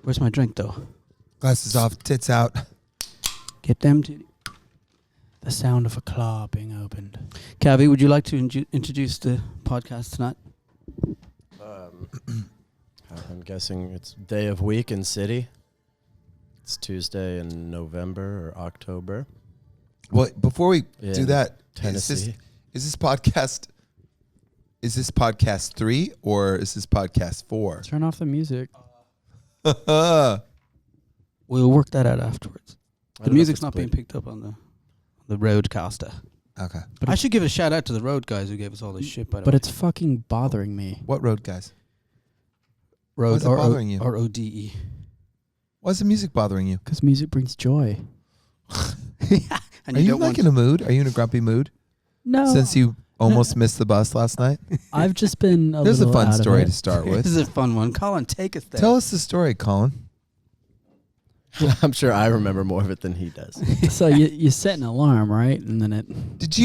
Where's my drink, though? Glasses off, tits out. Get them to the sound of a claw being opened. Cavi, would you like to introduce the podcast tonight? I'm guessing it's day of week in city. It's Tuesday in November or October. Well, before we do that, Tennessee. Is this podcast 3 or is this podcast 4? Turn off the music. We'll work that out afterwards. I The don't know if music's it's not being played. picked up on the Roadcaster. Okay. But I should give a shout out to the Road guys who gave us all this shit, by the But way. it's fucking bothering me. What road, guys? Road, Why is it bothering you? R-O-D-E. Why is the music bothering you? Because music brings joy. And Are you don't like want in a mood? Are you in a grumpy mood? No. Since you almost missed the bus last night? I've just been There's a little fun out of story it. to start This with. is a fun one. Colin, take us there. Tell us the story, Colin. I'm sure I remember more of it than he does. So you set an alarm, right? And then it... Did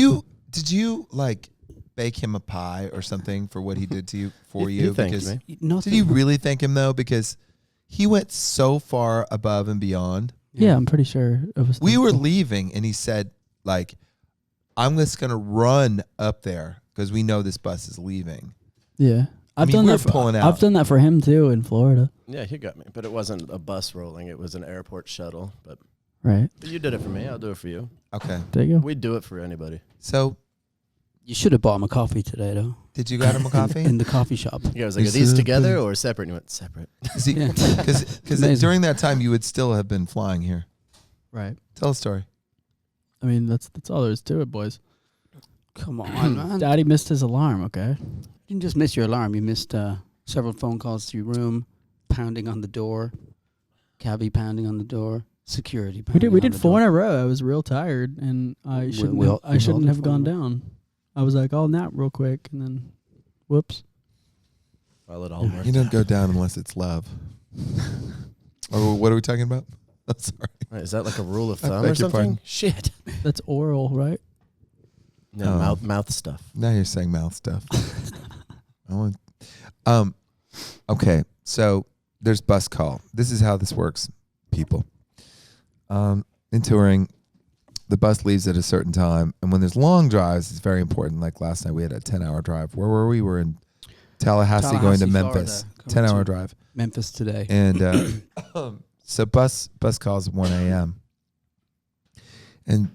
you like bake him a pie or something for what he did to you He thanked me. Nothing. Did you really thank him though? Because he went so far above and beyond. Yeah, I'm pretty sure it was... We were thankful. leaving and he said, like, I'm just going to run up there because we know this bus is leaving. Yeah. I've mean, done we're that for, pulling out. I've done that for him too in Florida. Yeah, he got me. But it wasn't a bus rolling. It was an airport shuttle. But Right. you did it for me. I'll do it for you. Okay. There you go. We'd do it for anybody. So You should have bought him a coffee today, though. did you get him a coffee? In the coffee shop. You guys like, are Is these it- together or separate? And you went, separate. Yeah. Because Amazing. during that time you would still have been flying here. Right. Tell a story. I mean, that's all there is to it, boys. Come on, man. Daddy missed his alarm, okay? You didn't just miss your alarm. You missed several phone calls to your room, pounding on the door, Cavi pounding on the door, security pounding We on did the 4 door. in a row. I was real tired, and I shouldn't we all have did 4 gone in a row. down. I was like, I'll nap real quick, and then, whoops. Well, it all worked. You don't go down unless it's love. Oh, what are we talking about? I'm sorry. Right, is that like a rule of I thumb beg or your something? pardon. Shit. That's oral, right? No, Oh. mouth stuff. Now you're saying mouth stuff. I want. Okay, so there's bus call. This is how this works, people. In touring, the bus leaves at a certain time, and when there's long drives, it's very important. Like last night, we had a 10-hour drive. Where were we? We're in Tallahassee going to Memphis. Florida, 10-hour to drive, Memphis today. and so bus calls at 1 a.m. And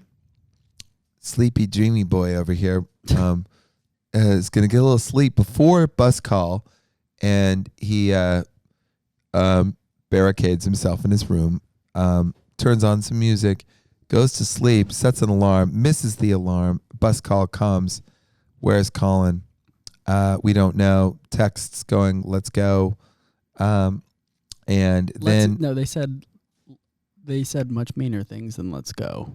sleepy, dreamy boy over here is going to get a little sleep before bus call, and he barricades himself in his room, turns on some music, goes to sleep, sets an alarm, misses the alarm, bus call comes. Where's Colin? We don't know. Texts going, let's go. And then No, they said much meaner things than let's go.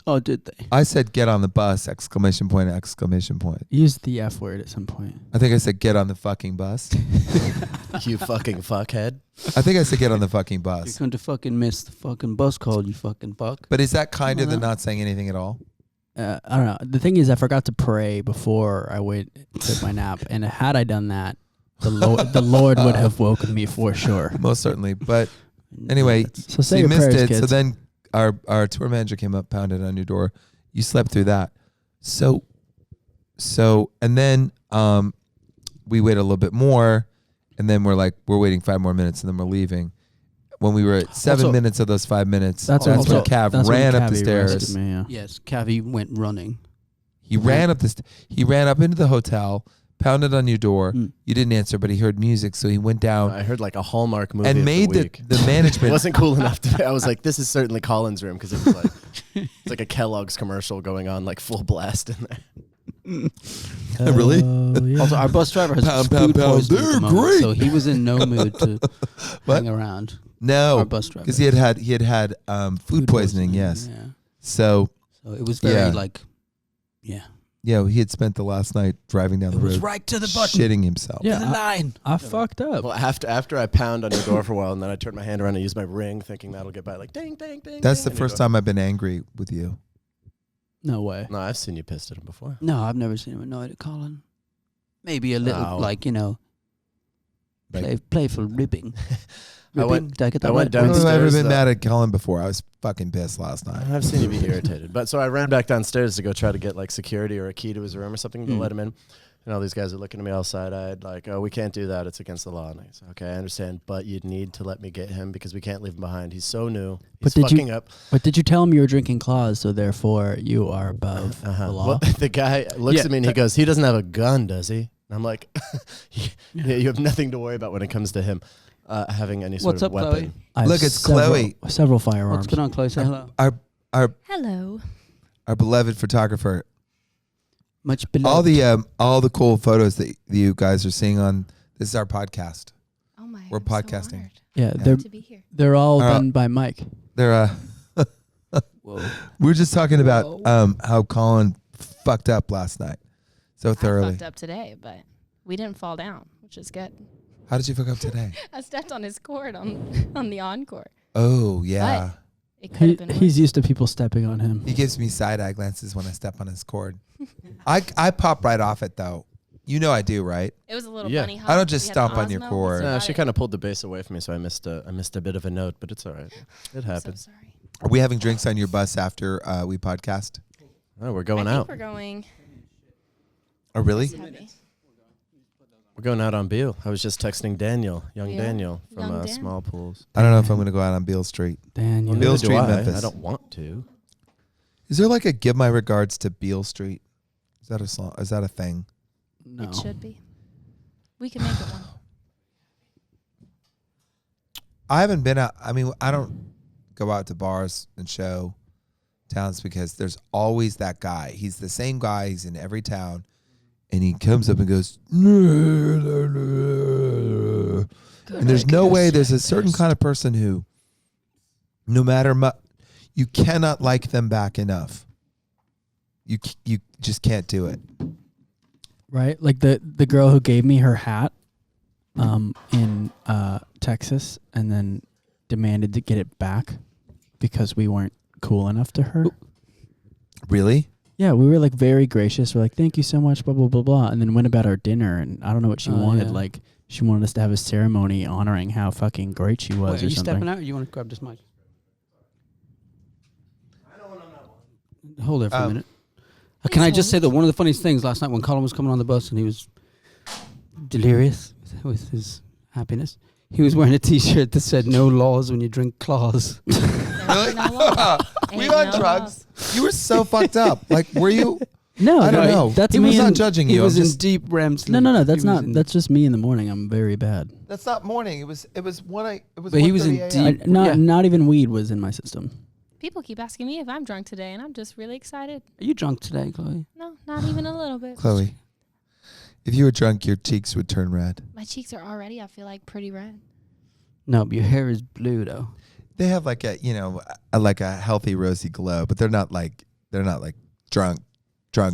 Oh, did they? I said, get on the bus, exclamation point, exclamation point. Use the F word at some point. I think I said, get on the fucking bus. You fucking fuckhead. I think I said, get on the fucking You're bus. going to fucking miss the fucking bus call, you fucking fuck. But is that kind of the No. not saying anything at all? I don't know. The thing is, I forgot to pray before I went took my nap, and had I done that, the Lord would have woken me for sure. Most certainly. But anyway, So so say you your missed prayers, it. kids. So then our tour manager came up, pounded on your door. You slept through that. So and then we wait a little bit more, and then we're waiting 5 more minutes, and then we're leaving. When we were at 7 Also- minutes of those 5 minutes, that's when when Cav that's when ran up the Cabby stairs. arrested me, yeah. Yes, Cavi went running. He ran up he ran up into the hotel, pounded on your door. Mm. You didn't answer, but he heard music, so he went down I heard like a Hallmark movie and of made the the week. the It management. wasn't cool enough to. I was like, this is certainly Colin's room because it was like it's like a Kellogg's commercial going on like full blast in there. Really? Oh, yeah. Also, our bus driver has Pound, food pound, pound. poisoning at the They're moment, great. so he was in no mood to What? hang around. No, Our bus driver. because he had food poisoning. Yes, Yeah. so So it was very Yeah. he had spent the last night driving down It the was road, right to the button. shitting himself. Yeah, To the line. I fucked up. Well, after I pound on your door for a while, and then I turn my hand around and use my ring, thinking that'll get by, like ding, ding, ding. That's ding, the and you first go- time I've been angry with you. No way. No, I've seen you pissed at him before. No, I've never seen him annoyed at Colin. Maybe a little, No. like, you know. Playful ribbing. I went- Did I get that I went right? I don't know if I've ever downstairs, been mad at Colin before. I was fucking pissed last night. I've seen you be irritated. But so I ran back downstairs to go try to get like security or a key to his room or something to let him in. And all these guys are looking at me all side-eyed like, oh, we can't do that. It's against the law. And I said, okay, I understand. But you'd need to let me get him because we can't leave him behind. He's so new. He's But did you- fucking up. But did you tell him you were drinking claws, so therefore you are above the law? Well, the guy looks Yeah. at me and he goes, he doesn't have a gun, does he? And I'm like, yeah, you have nothing to worry about when it comes to him having any sort What's of up, weapon. Chloe? I have Look, it's several, Chloe. Several firearms. What's going on, Chloe? Say hello. Hello. Our beloved photographer. Much beloved. All the cool photos that you guys are seeing on this is our podcast. Oh my. We're I'm so podcasting. honored Yeah, Yeah. to be here. they're all All right. done by Mike. They're Whoa. we were just talking about how Colin fucked up last night so I thoroughly. fucked up today, but we didn't fall down, which is good. How did you fuck up today? I stepped on his cord on the encore. Oh yeah. It could have been He's worse. used to people stepping on him. He gives me side eye glances when I step on his cord. I pop right off it though. You know I do, right? It was a little Yeah. bunny hop. I don't just We had stomp on your Osmo. cord. That's She about kind it. of pulled the bass away from me, so I missed a bit of a note, but it's all right. It I'm happens. so sorry. Are we having drinks on your bus after we podcast? Oh, we're going I think out. we're going. Oh really? It's heavy. We're going out on Beale. I was just texting Daniel, young Yeah. Daniel from Young Dan. Small Pools. I don't know if I'm gonna go out on Beale Street. Daniel. Beale Neither Street, do I. Memphis. I don't want to. Is there like a give my regards to Beale Street? Is that a song? Is that a thing? No. It should be. We can make it one. I haven't been out. I mean, I don't go out to bars and show towns because there's always that guy. He's the same guy. He's in every town. And he comes up and goes, and there's no way there's a certain kind of person who, no matter you cannot like them back enough. You just can't do it. Right? Like the girl who gave me her hat in Texas and then demanded to get it back because we weren't cool enough to her. Really? Yeah, we were like very gracious. We're like, thank you so much, blah, blah, blah, blah. And then went about our dinner and I don't know what she Oh, wanted. yeah. Like she wanted us to have a ceremony honoring how fucking great she was Wait, or are you something. stepping out or you want to grab this mic? Hold there for a minute. Can I just say that one of the funniest things last night when Colin was coming on the bus and he was delirious with his happiness, he was wearing a T-shirt that said "No laws when you drink claws." Really? No law. We Ain't on no drugs? You were so fucked up. Like, were you? No, I don't know. That's He me. was not in- judging He you. was I'm in just- deep REM sleep. No. That's He was not. in- That's just me in the morning. I'm very bad. That's not morning. It was one. It was. But he was in 1:30 a.m. deep- Not Yeah. not even weed was in my system. People keep asking me if I'm drunk today, and I'm just really excited. Are you drunk today, Chloe? No, not even a little bit. Chloe, if you were drunk, your cheeks would turn red. My cheeks are already, I feel like, pretty red. No, but your hair is blue though. They have like a like a healthy rosy glow, but they're not like drunk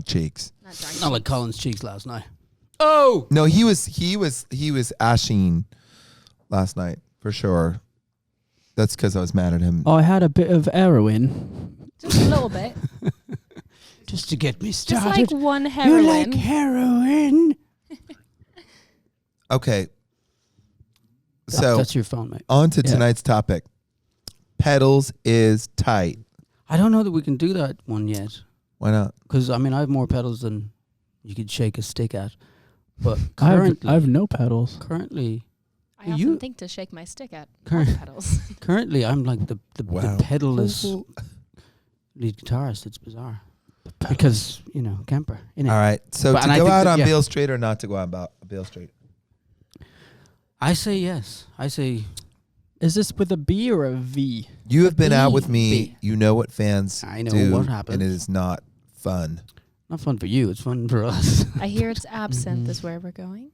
cheeks. Not drunk. Not like Colin's cheeks last night. Oh, No, he was ashen last night for sure. That's because I was mad at him. Oh, I had a bit of heroin. Just a little bit. just to get me Just started. like one You heroin. like heroin? Okay. So That's your phone, mate. on to Yeah. tonight's topic. Pedals is tight. I don't know that we can do that one yet. Why not? Because, I mean, I have more pedals than you could shake a stick at. But I currently, have no pedals. currently, I often you- think to shake my stick at Current- pork pedals. currently, I'm like the Wow. pedalless lead guitarist. It's bizarre. Because, camper. All right. So But- to and I go think out that- on yeah. Beale Street or not to go out on Beale Street? I say yes. I say, Is this with a B or a V? You have been out with B. me. You know what fans I know do, what happens. and it is not fun. not fun for you. It's fun for us. I hear it's absinthe is where we're going.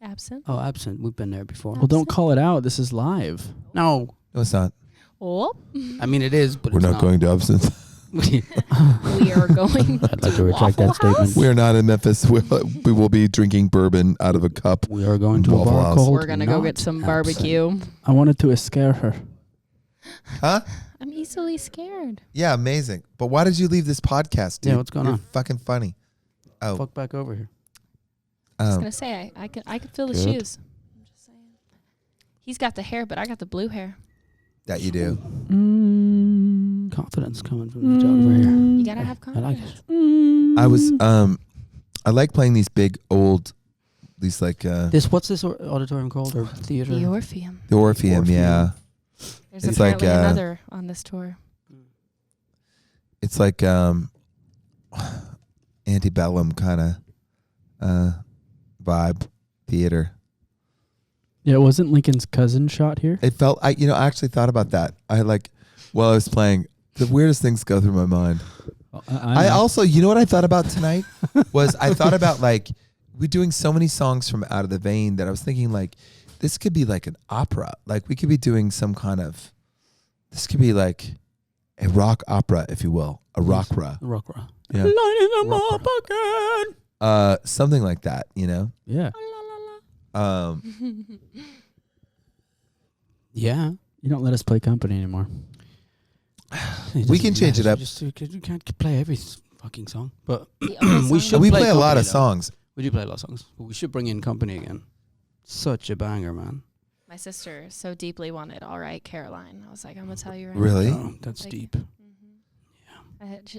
Absinthe? Oh, absent. We've been there before. Well, don't call it out. This is live. No. No, it's not. Oh, I mean, it is, but We're it's not going to Absinthe. we are going I'd like to to retract that Waffle statement. House? We are not in Memphis. We will be drinking bourbon out of a cup. We are going to a Waffle bar House. called We're going to go Not get some Absent. barbecue. I wanted to scare her. Huh? I'm easily scared. Yeah, amazing. But why did you leave this podcast, dude? Yeah, what's going You're on? fucking funny. Oh, Fuck back over here. I was going to say, I could feel the Good. shoes. I'm just saying. He's got the hair, but I got the blue hair. That you do. Confidence coming from the photographer here. You gotta have I like confidence. it. I was I like playing these big old, these like What's this auditorium called or theater? The Orpheum. the Orpheum, Orpheum. yeah. There's It's like, apparently another on this tour. It's like antebellum kind of vibe theater. Yeah, wasn't Lincoln's cousin shot here? It felt I actually thought about that. I like while I was playing, the weirdest things go through my mind. I also, what I thought about tonight was I thought about like we're doing so many songs from Out of the Vein that I was thinking like this could be like an opera. Like we could be doing some kind of, this could be like a rock opera, if you will, a rockra. Rockra. Yeah. Lighting them up again. Something like that, Yeah. Yeah. You don't let us play company anymore. We can change it up. You can't play every fucking song, but The only we song should We play play a lot company, of though. songs. We do play a lot of songs, but we should bring in company again. Such a banger, man. My sister so deeply wanted All Right, Caroline. I was like, I'm going to tell you right Really? Oh, that's Like, deep.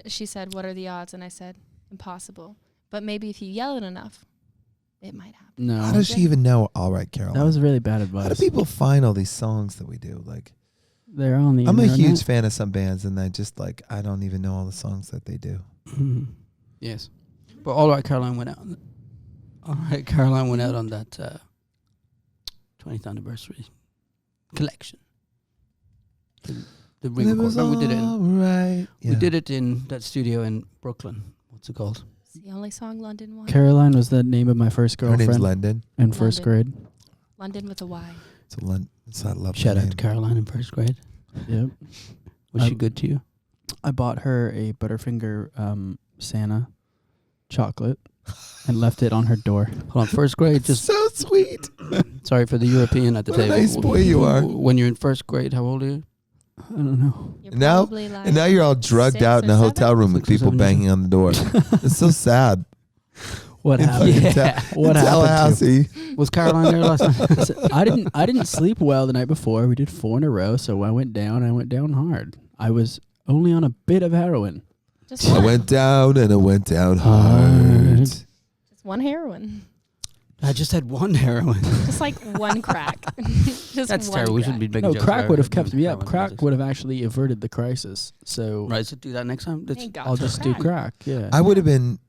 She said, what are the odds? And I said, impossible. But maybe if you yell it enough, it might happen. No. How does she even know All Right, Caroline? That was really bad How do advice. people find all these songs that we do? Like, They're on the I'm a internet. huge fan of some bands, and I just like I don't even know all the songs that they do. Yes. But All Right, Caroline went out. All Right, Caroline went out on that 20th anniversary collection. The re-record. Remember we did it. Right. We did it in that studio in Brooklyn. What's it called? It's the only song London won. Caroline was the name of my first Her name's girlfriend London. in first grade. London with a Y. It's not lovely. Shout out name. to Caroline in first grade. Yep. Was she good to you? I bought her a Butterfinger Santa chocolate and left it on her door. Hold on, first grade. Just So sweet. sorry for the European at the What a table. nice boy you are. When you're in first grade, how old are you? I don't know. You're Now- probably like And now you're all drugged 6 out in or a 7? hotel room with 6 or people 7 banging on the door. It's so sad. What In happened? fucking Yeah. What happened? Tallahassee. Was Caroline there last night? I didn't sleep well the night before. We did 4 in a row, so I went down hard. I was only on a bit of heroin. Just I one. went down and I went down hard. Just one heroin. I just had one heroin. Just like one crack. Just That's one terrible. We crack. shouldn't be making No, jokes crack about would have heroin. kept me up. Heroin Crack is- would have actually averted the crisis. So Right, so do that next time. That's Thank God I'll for just do crack. Yeah. I would have been,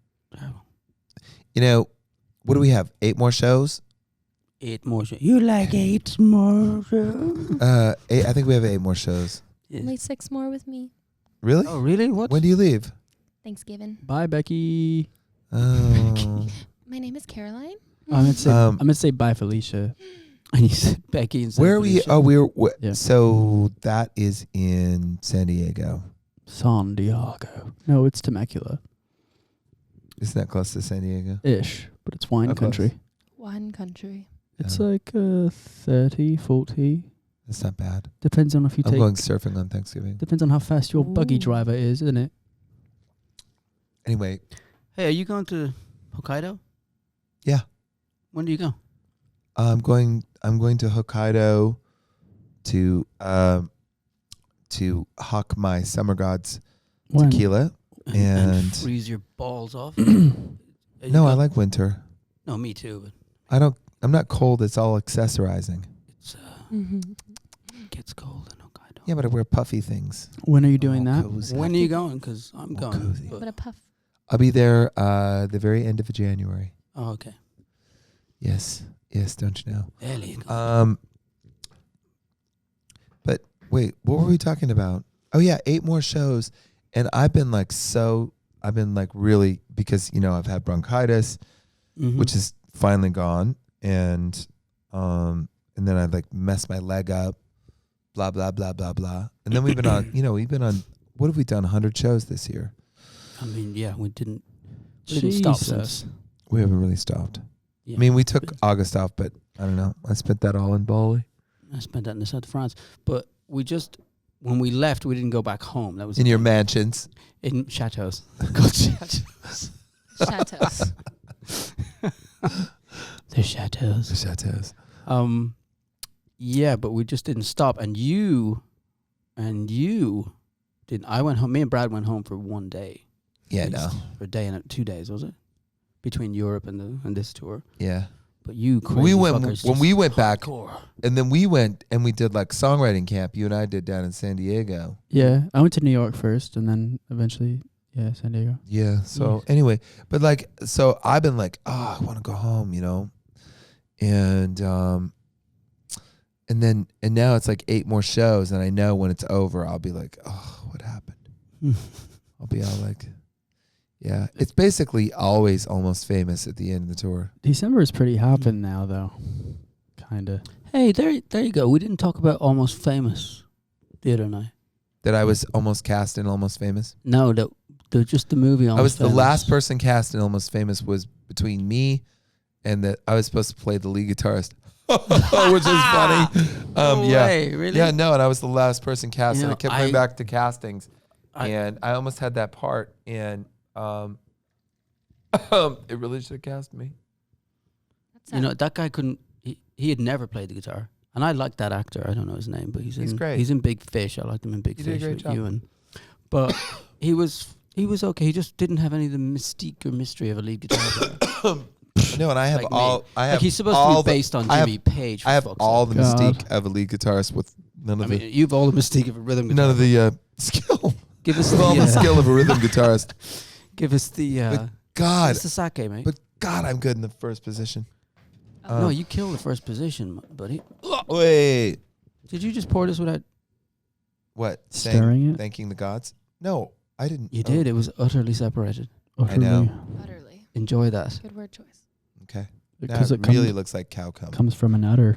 terrible. what do we have? 8 more shows? 8 more shows. You like 8 more shows? 8. I think we have 8 more shows. Only 6 more with me. Really? Oh, really? What? When do you leave? Thanksgiving. Bye, Becky. Oh. My name is Caroline. I'm Um, gonna say bye, Felicia. And you said Becky and Where are we? Felicia. Oh, Yeah. So that is in San Diego. San Diego. No, it's Temecula Isn't that close to San Diego? ish, but it's wine How close? country. One country. It's Oh. like 30, 40. That's not bad. Depends on if you I'm take. going surfing on Thanksgiving. Depends on how fast your buggy Ooh. driver is, isn't it? Anyway, Hey, are you going to Hokkaido? Yeah. When do you go? I'm going to Hokkaido to hawk my Summer Gods When? tequila. And And- freeze your balls off? No, I like winter. No, me too, but I'm not cold. It's all accessorizing. it's Mm-hmm. gets cold in Hokkaido. Yeah, but I wear puffy things. When are you doing All that? cozy. When are you going? Because I'm All going. cozy. but- What a puff. I'll be there the very end of January. oh, okay. Yes, don't you know? Early. you go. But wait, what were we talking about? Oh yeah, 8 more shows, and I've been like really, because I've had bronchitis, Mhm. which is finally gone, and then I like messed my leg up, blah blah blah blah blah, and then we've been on, what have we done? 100 shows this year. I mean, yeah, we didn't stop Jesus. since. We haven't really stopped. Yeah. I mean, we took August off, but I don't know. I spent that all in Bali. I spent that in the south of France, but when we left, we didn't go back home. That was In your mansions. in chateaus. Called chateaus. Chateaus. They're chateaus. The chateaus. Yeah, but we just didn't stop. And you didn't. I went home. Me and Brad went home for one day. Yeah, At no. least. For a day and 2 days, was it? Between Europe and this tour. Yeah. But you crazy We went fuckers when just we went back, hardcore. and then we went and we did like songwriting camp. You and I did down in San Diego. Yeah, I went to New York first, and then eventually, San Diego. Yeah. So anyway, but like, so I've been like, I want to go home, and now it's like 8 more shows, and I know when it's over, I'll be like, oh, what happened? I'll be all like, yeah. It's basically always Almost Famous at the end of the tour. December is pretty hopping now, though. Kinda. Hey, there you go. We didn't talk about Almost Famous the other night. That I was almost cast in Almost Famous. No, just the movie. Almost I was Famous. the last person cast in Almost Famous was between me and that I was supposed to play the lead guitarist, which is funny. No way, really? Yeah, no, and I was the last person cast, and I kept going back to castings, and I almost had that part, and it really should have cast me. That guy couldn't. He had never played the guitar, and I like that actor. I don't know his name, but he's great. He's in Big Fish. I liked him in Big He did a Fish great with job. Ewan. But he was okay. He just didn't have any of the mystique or mystery of a lead guitar player. No, and I have Like me. all. I have Like he's supposed all to be based on I have- Jimmy Page. For I have fuck's all sake. the God. mystique of a lead guitarist with none I of mean, the you've all the mystique of a rhythm guitar. none of the skill. Give us With all the the skill of a rhythm guitarist. give us the But God, what's the sake, mate. but God, I'm good in the first position. No, you killed the first position, buddy. Wait, Did you just pour this without? what? Stirring it? Thanking the gods? No, I didn't. You Oh, did. It was utterly separated. I know. Utterly. Enjoy that. Good word choice. Okay. Now Because it it really looks like cow cum. comes from an udder.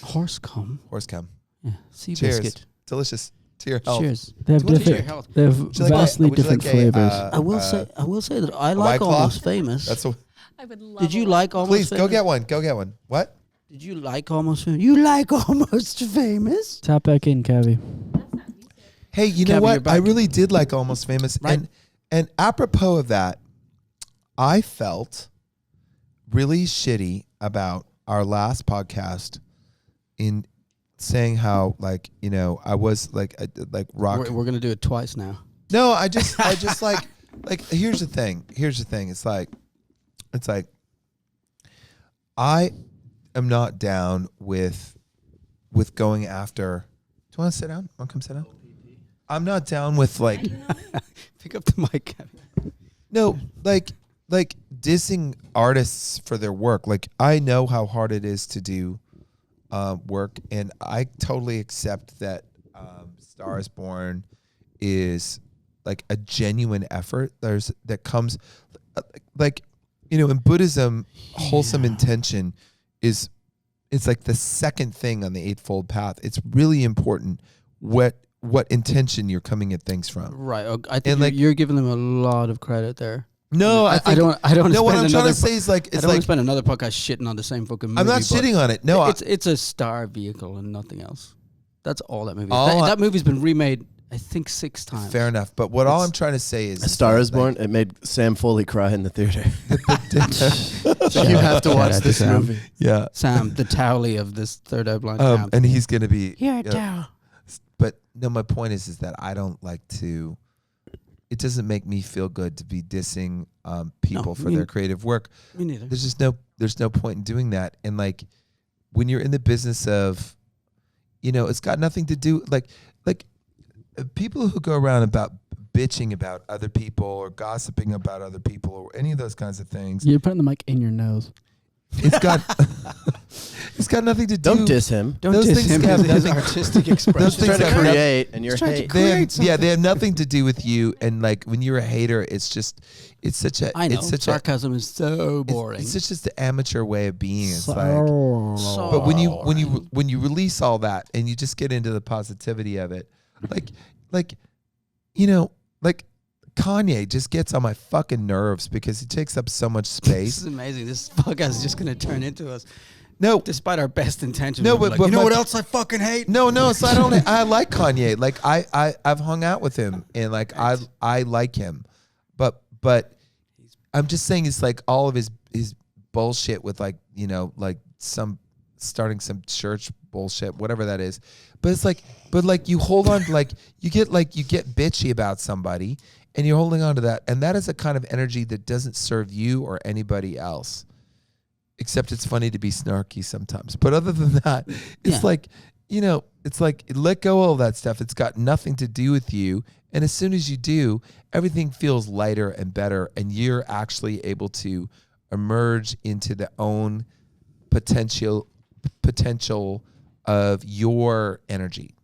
Horse cum. Horse cum. Yeah. Sea Cheers. biscuit. Delicious. To your health. Cheers. They have To your different. health. They have Would you like vastly would you different like a, flavors. I will say that I White like Claw? Almost Famous. That's a, I would love. Did you like Almost please Famous? go get one. Go get one. What? Did you like Almost Famous? You like Almost Famous? Tap back in, Cavi. Hey, you know Cabby, you're what? I back. really did like Almost Famous. Right. And apropos of that, I felt really shitty about our last podcast in saying how I was like rock. We're gonna do it twice now. No, I just like here's the thing. It's like I am not down with going after. Do you want to sit down? Want to come sit down? I'm not down with Pick up the mic. no like dissing artists for their work. Like I know how hard it is to do work, and I totally accept that Star is Born is like a genuine effort. That comes in Buddhism, wholesome intention is it's like the second thing on the Eightfold Path. It's really important what intention you're coming at things from. Right. I think you're giving them a lot of credit there. No, I don't. No, what I'm spend trying another to say is like I it's don't want like to spend another podcast shitting on the same fucking movie. I'm not but shitting on it. No, it's a star vehicle and nothing else. That's all that movie. All That movie's been remade, I think, 6 times. fair enough. But what all I'm trying to say is A Star is like, Born. It made Sam Foley cry in the theater. the- So you have to Shout watch out to this Sam. movie. yeah. Sam, the Towley of this Third Eye Blind camp. And he's gonna be. You're a yeah. towel. But no, my point is that I don't like to. It doesn't make me feel good to be dissing people for their creative work. Me neither. There's no point in doing that. And like when you're in the business of, it's got nothing to do like people who go around about bitching about other people or gossiping about other people or any of those kinds of things. You're putting the mic in your nose. It's got nothing to do. Don't diss him. Don't those diss things him. have His nothing- artistic expression. Those He's things trying to have nothing- create, and you're trying to hate. create they have nothing to do with you. And like when you're a hater, it's such a I know. it's such Sarcasm is so boring. It's just the amateur way of being. It's like, So but when you release all that and you just get into the positivity of it, like Kanye just gets on my fucking nerves because he takes up so much This space. is amazing. This podcast is just going to turn into us, No, despite our best intentions. No, we're but- like, but you know my- what else I fucking hate? no, so I like Kanye. Like I've hung out with him and like I like him, but I'm just saying it's like all of his bullshit with like some starting some church bullshit, whatever that is. But it's like, you hold on, you get bitchy about somebody, and you're holding on to that, and that is a kind of energy that doesn't serve you or anybody else. Except it's funny to be snarky sometimes. But other than that, it's like, it's like let go of all that stuff. It's got nothing to do with you. And as soon as you do, everything feels lighter and better, and you're actually able to emerge into the own potential of your energy.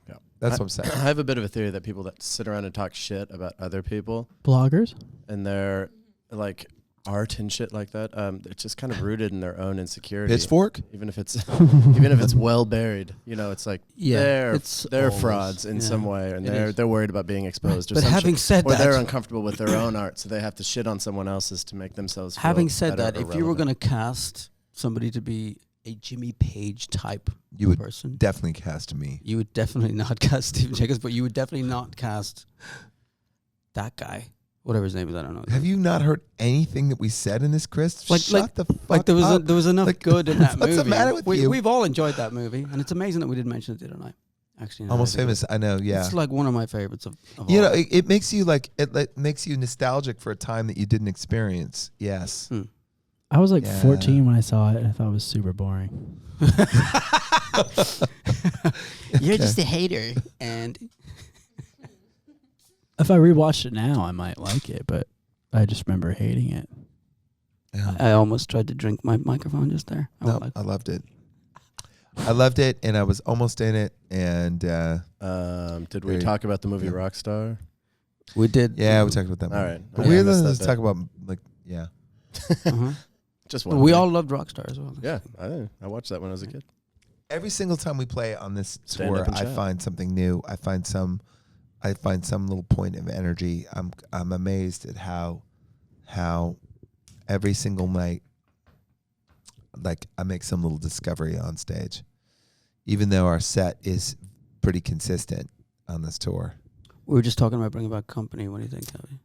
Yeah. That's what I'm saying. I have a bit of a theory that people that sit around and talk shit about other people, Bloggers, and they're like art and shit like that, it's just kind of rooted in their own insecurity. Pitchfork? Even if it's well buried, it's like they're frauds in some way, and they're worried about being exposed. But having said that, they're uncomfortable with their own art, so they have to shit on someone else's to make themselves. Having feel said better that, or if you were relevant. going to cast somebody to be a Jimmy Page type You would person, definitely cast me. you would definitely not cast Stephen Jacobs, but you would definitely not cast that guy. Whatever his name is, I don't know. Have you not heard anything that we said in this, Chris? Shut the fuck there was up. there was enough good in that movie. What's the matter with you? We've all enjoyed that movie, and it's amazing that we didn't mention it the other night. Actually, Almost Famous. I know. Yeah. It's like one of my favorites of all. It makes you it makes you nostalgic for a time that you didn't experience. Yes. I was like Yeah. 14 when I saw it, and I thought it was super boring. You're just a hater, and If I rewatched it now, I might like it, but I just remember hating it. Yeah. I almost tried to drink my microphone just there. No, I loved it. I loved it, and I was almost in it. And did we talk about the movie Rockstar? We did. yeah, we talked about that. All movie. right. But Yeah, we I missed didn't that talk bit. about yeah. Uh-huh. Just But one. we thing. all loved Rockstar as well. Yeah, I watched that when I was a kid. Every single time we play on this Stand tour, up and I chat. find something new. I find some little point of energy. I'm amazed at how every single night, like, I make some little discovery on stage, even though our set is pretty consistent on this tour. We were just talking about bringing back company. What do you think, Toby?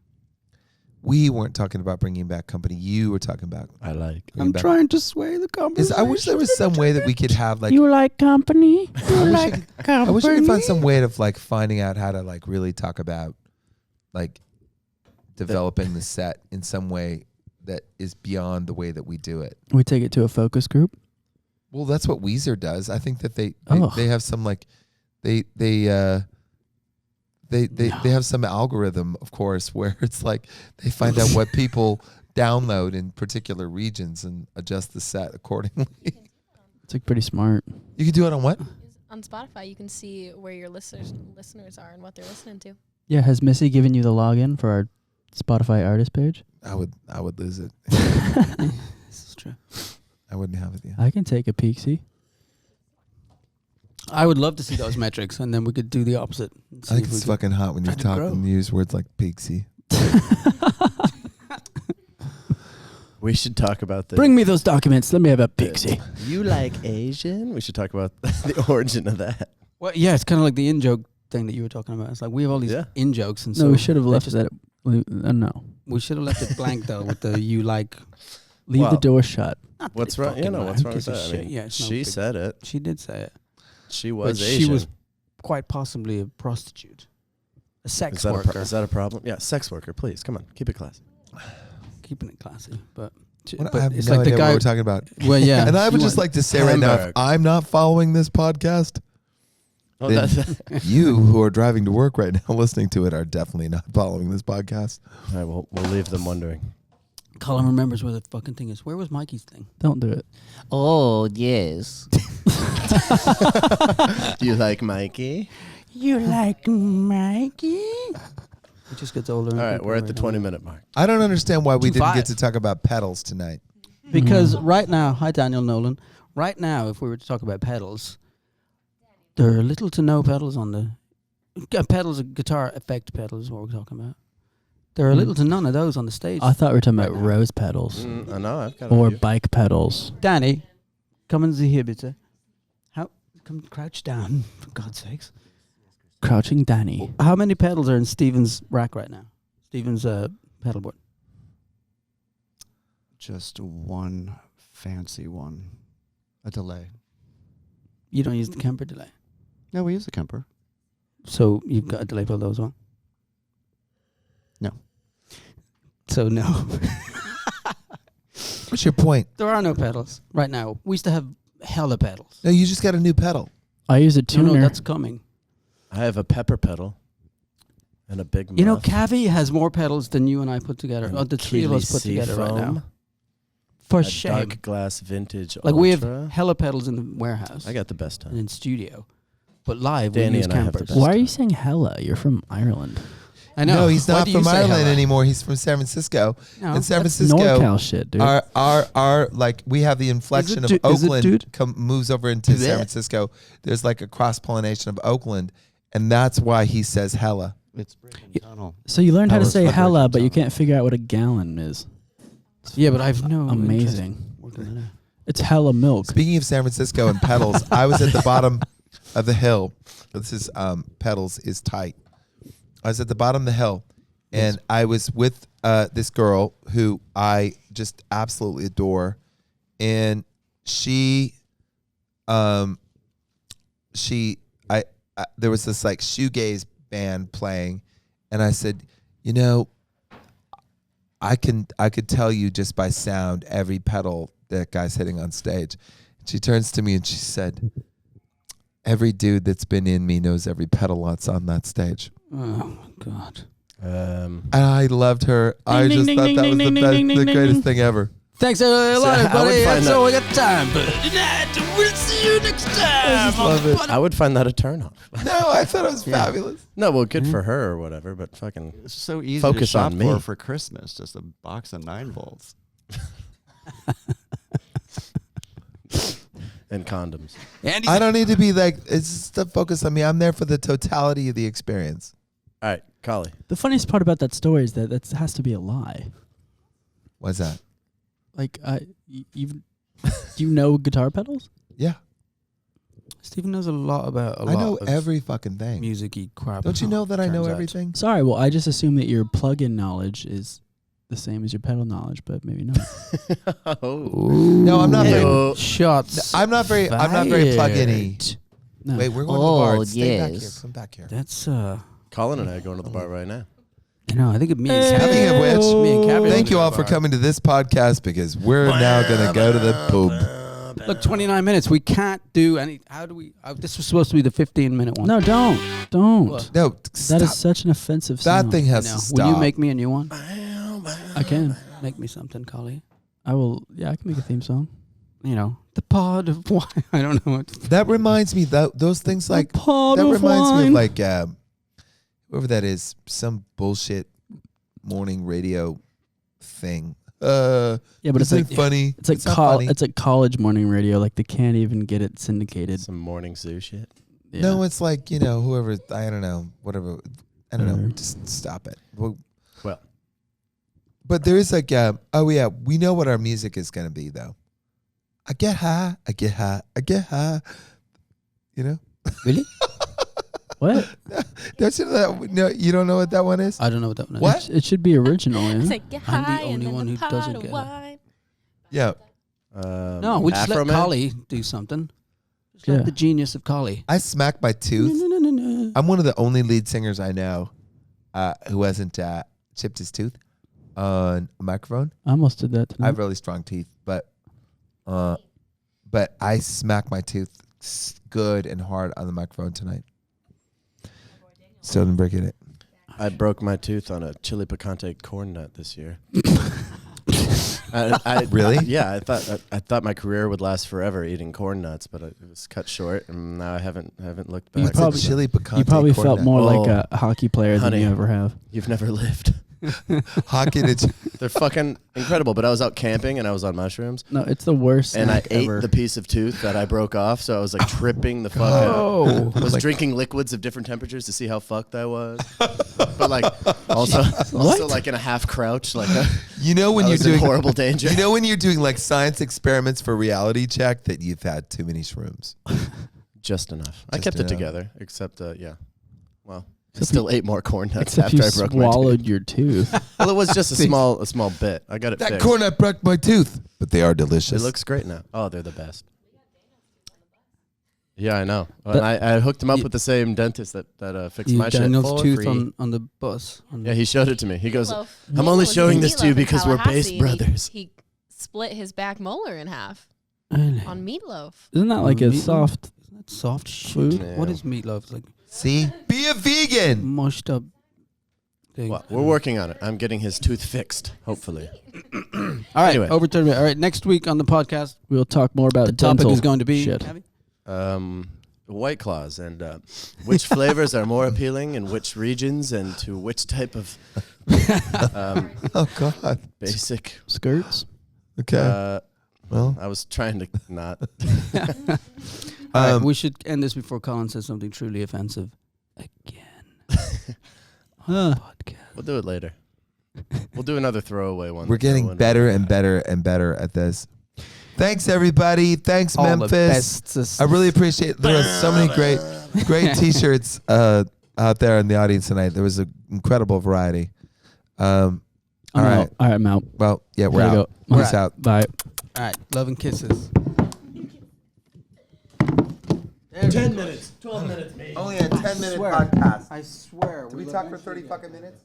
We weren't talking about bringing back company. You were talking about. I like. bringing back- trying to sway the conversation. I wish there was some way that we could have like. You like company? I wish we could find some way of like finding out how to like really talk about like developing the set in some way that is beyond the way that we do it. We take it to a focus group. Well, that's what Weezer does. I think that they Ugh. have some like they have some algorithm, of course, where it's like they find out what people download in particular regions and adjust the set accordingly. It's like pretty smart. You can do it on what? On Spotify, you can see where your listeners are and what they're listening to. Yeah, has Missy given you the login for our Spotify artist page? I would lose it. This is true. I wouldn't have it. Yeah. I can take a peek, see? I would love to see those metrics, and then we could do the opposite. and see I think if we it's could- fucking hot when you try to talk grow. and use words like Pixie. We should talk about the. Bring me those documents. Let me have a pixie. You like Asian? We should talk about the origin of that. Well, yeah, it's kind of like the in-joke thing that you were talking about. It's like we have all these Yeah. in-jokes, and No, so we should have they left just- that. No. We should have left it blank though with the you like. Leave the Well, door shut. Not that What's it wrong? fucking What's wrong with gives a that? I shit. mean, Yeah, it's no she big- said it. She did say it. She was But Asian. she was quite possibly a prostitute, a sex is that worker. is that a problem? Yeah, sex worker. Please come on, keep it classy. Keeping it classy, but I have it's no like the idea guy. what we're talking about. Well, yeah, And I would you just want- like to say right now, if Hamburg. I'm not following this podcast, Oh, Then- that's you who are driving to work right now listening to it are definitely not following this podcast. all right. We'll leave them wondering. Colin remembers where the fucking thing is. Where was Mikey's thing? Don't do it. Oh yes. Do you like Mikey? You like Mikey? It just gets older. All and right, people we're at the are- 20-minute mark. I don't understand why we didn't 2-5. get to talk about pedals tonight. Because right now, hi Daniel Nolan. Right now, if we were to talk about pedals, there are little to no pedals on the pedals. Guitar effect pedals is what we're talking about. There are little to none of those on the stage. I thought we were talking about Right now. rose petals I know. I've got a or few. bike pedals. Danny, come and see here, bitte. How? Come crouch down, for God's sakes. Crouching Danny. How many pedals are in Steven's rack right now? Steven's pedal board. Just one fancy one. A delay. You don't use the Kemper delay. No, we use the Kemper. So you've got a delay pedal as well? No. So no. What's your point? There are no pedals right now. We used to have hella pedals. No, you just got a new pedal. I use a tuner. No, that's coming. I have a pepper pedal and a big muff. You know, Cavi has more pedals than you and I put together. And Oh, the three of us put Keeley together right Seafoam, now. For a shame. dark glass vintage Like we have Ultra. hella pedals in the warehouse I got the best and time. in studio. But live, Danny we use and I have the Campers. best. Why are you saying hella? You're from Ireland. I know. No, he's Why not do you from say Ireland hella? anymore. He's from San Francisco. No, In San That's Francisco, NorCal shit, dude. our like we have the inflection of is it, Oakland dude? moves over into San Blech. Francisco. There's like a cross pollination of Oakland, and that's why he says hella. It's Brick and Tunnel. So you learned how to Powers say for hella, Brick but you and Tunnel. can't figure out what a gallon is. Yeah, but I've no Amazing. interest in working on that. It's hella milk. Speaking of San Francisco and pedals, I was at the bottom of the hill. This is pedals is tight. I was at the bottom of the hill, and I was with this girl who I just absolutely adore, and there was this like shoegaze band playing, and I said, you know, I could tell you just by sound every pedal that guy's hitting on stage. She turns to me and she said, every dude that's been in me knows every pedal that's on that stage. Oh my god. And I loved her. I Ding, just ding, thought ding, that was ding, the ding, best, ding, the ding, greatest ding. thing ever. Thanks a lot, I would everybody. find That's that- all we got time. But tonight, we'll see you next time. love it. I would find that a turnoff. No, I thought it was fabulous. No, well, good for her or whatever, but fucking It's so easy Focus to shop on me. for Christmas. Just a box of 9 volts. and condoms. Andy's I don't need to be like, it's just to focus on me. I'm there for the totality of the experience. All right, Collie. The funniest part about that story is that that has to be a lie. What's that? Like, do you know guitar pedals? Yeah. Stephen knows a lot about a I lot know of every fucking thing. music-y crap. Don't you know that I know Turns out. everything? Sorry, well, I just assume that your plug-in knowledge is the same as your pedal knowledge, but maybe not. Oh. No, I'm not very. Hey-o. Shots. I'm not very plug-in-y. No. Wait, we're going to the bar. Oh, Stay back here. yes. Come back here. That's Colin and I are going to the bar right now. you know, I think me and Speaking Cavi, of which, me and Cavi thank you all for coming to this podcast because we're now going to go to the pub. Look, 29 minutes. We can't do any. How do we? This was supposed to be the 15-minute one. No, don't. What? No, That stop. is such an offensive That sound. thing has No. to stop. Will you make me a new one? I can. Make me something, Collie. I will. Yeah, I can make a theme song. You know, the pod of wine. I don't know what. That reminds me those things like Pot that of reminds me wine. of like whoever that is, some bullshit morning radio thing. Yeah, but it's isn't like funny. it's like not funny. it's like college morning radio. Like they can't even get it syndicated. Some morning zoo shit. Yeah. No, it's like whoever I don't know, whatever. I don't know. Whatever. Just stop it. Well, Well, but there is like oh yeah, we know what our music is gonna be though. I get high, I get high, I get high. You know? Really? What? Don't you know that? No, you don't know what that one is? I don't know what that one is. What? It should be original. Yeah? It's like get I'm the high only and then one the who pot doesn't of get it. wine. Yeah. No, we just Afro let Man? Collie do something. Just Yeah. like the genius of Collie. I smacked my tooth. No. I'm one of the only lead singers I know who hasn't chipped his tooth on a microphone. I almost did that I tonight. have really strong teeth, but I smacked my tooth good and hard on the microphone tonight. Still didn't break it. I broke my tooth on a chili picante corn nut this year. I Really? Yeah, I thought my career would last forever eating corn nuts, but it was cut short, and now I haven't looked You back. What's probably- a chili picante You probably corn felt nut? more like Oh, a hockey player honey. than you ever have. You've never lived. Hockey to They're fucking incredible. But I was out camping and I was on mushrooms, No, it's the worst. and I snack ate ever. the piece of tooth that I broke off. So I was like tripping the fuck Oh. out. I was Like- drinking liquids of different temperatures to see how fucked I was. But like also like in a half crouch, like You know when I you're was in doing horrible danger. You know when you're doing like science experiments for reality check that you've had too many shrooms. Just enough. I Just kept enough. it together, except yeah. Well, I Except still ate more corn nuts Except after you I broke my swallowed tooth. your tooth. Well, it was just a small bit. I got it That fixed. corn nut broke my tooth, but they are delicious. It looks great now. Oh, they're the best. Yeah, I know. And I hooked him up with the same dentist that fixed my shit Daniel's for tooth free. on the bus. Yeah, he showed it to me. He goes, Meatloaf. I'm only Meatloaf showing did this to you Meatloaf in because we're base Tallahassee, and brothers. He split his back molar in half Really? on Meatloaf. Isn't that like a Meatloaf? soft? Isn't that soft Food? shit? Yeah. What is meatloaf? It's like See? Be a vegan. mushed up thing. Well, we're working on it. I'm getting his tooth fixed, hopefully. All right, Anyway. over to all right. Next week on the podcast, We'll talk more about the topic dental is going to be shit. Abby? White Claws and which flavors are more appealing in which regions and to which type of Oh God. basic. Skirts. Okay. Well, I was trying to not. All right, we should end this before Colin says something truly offensive again. Podcast. We'll do it later. We'll do another throwaway one. we're getting better and better and better at this. Thanks everybody. Thanks All the Memphis. best. I really appreciate. There were so many great T-shirts out there in the audience tonight. There was an incredible variety. All right. All right, I'm out. Well, yeah, we're Gotta out. go. Peace out. Bye. All right, love and kisses. 10 minutes, 12 minutes, maybe. Only a 10-minute swear. podcast. I swear. Did we talk for 30 fucking minutes?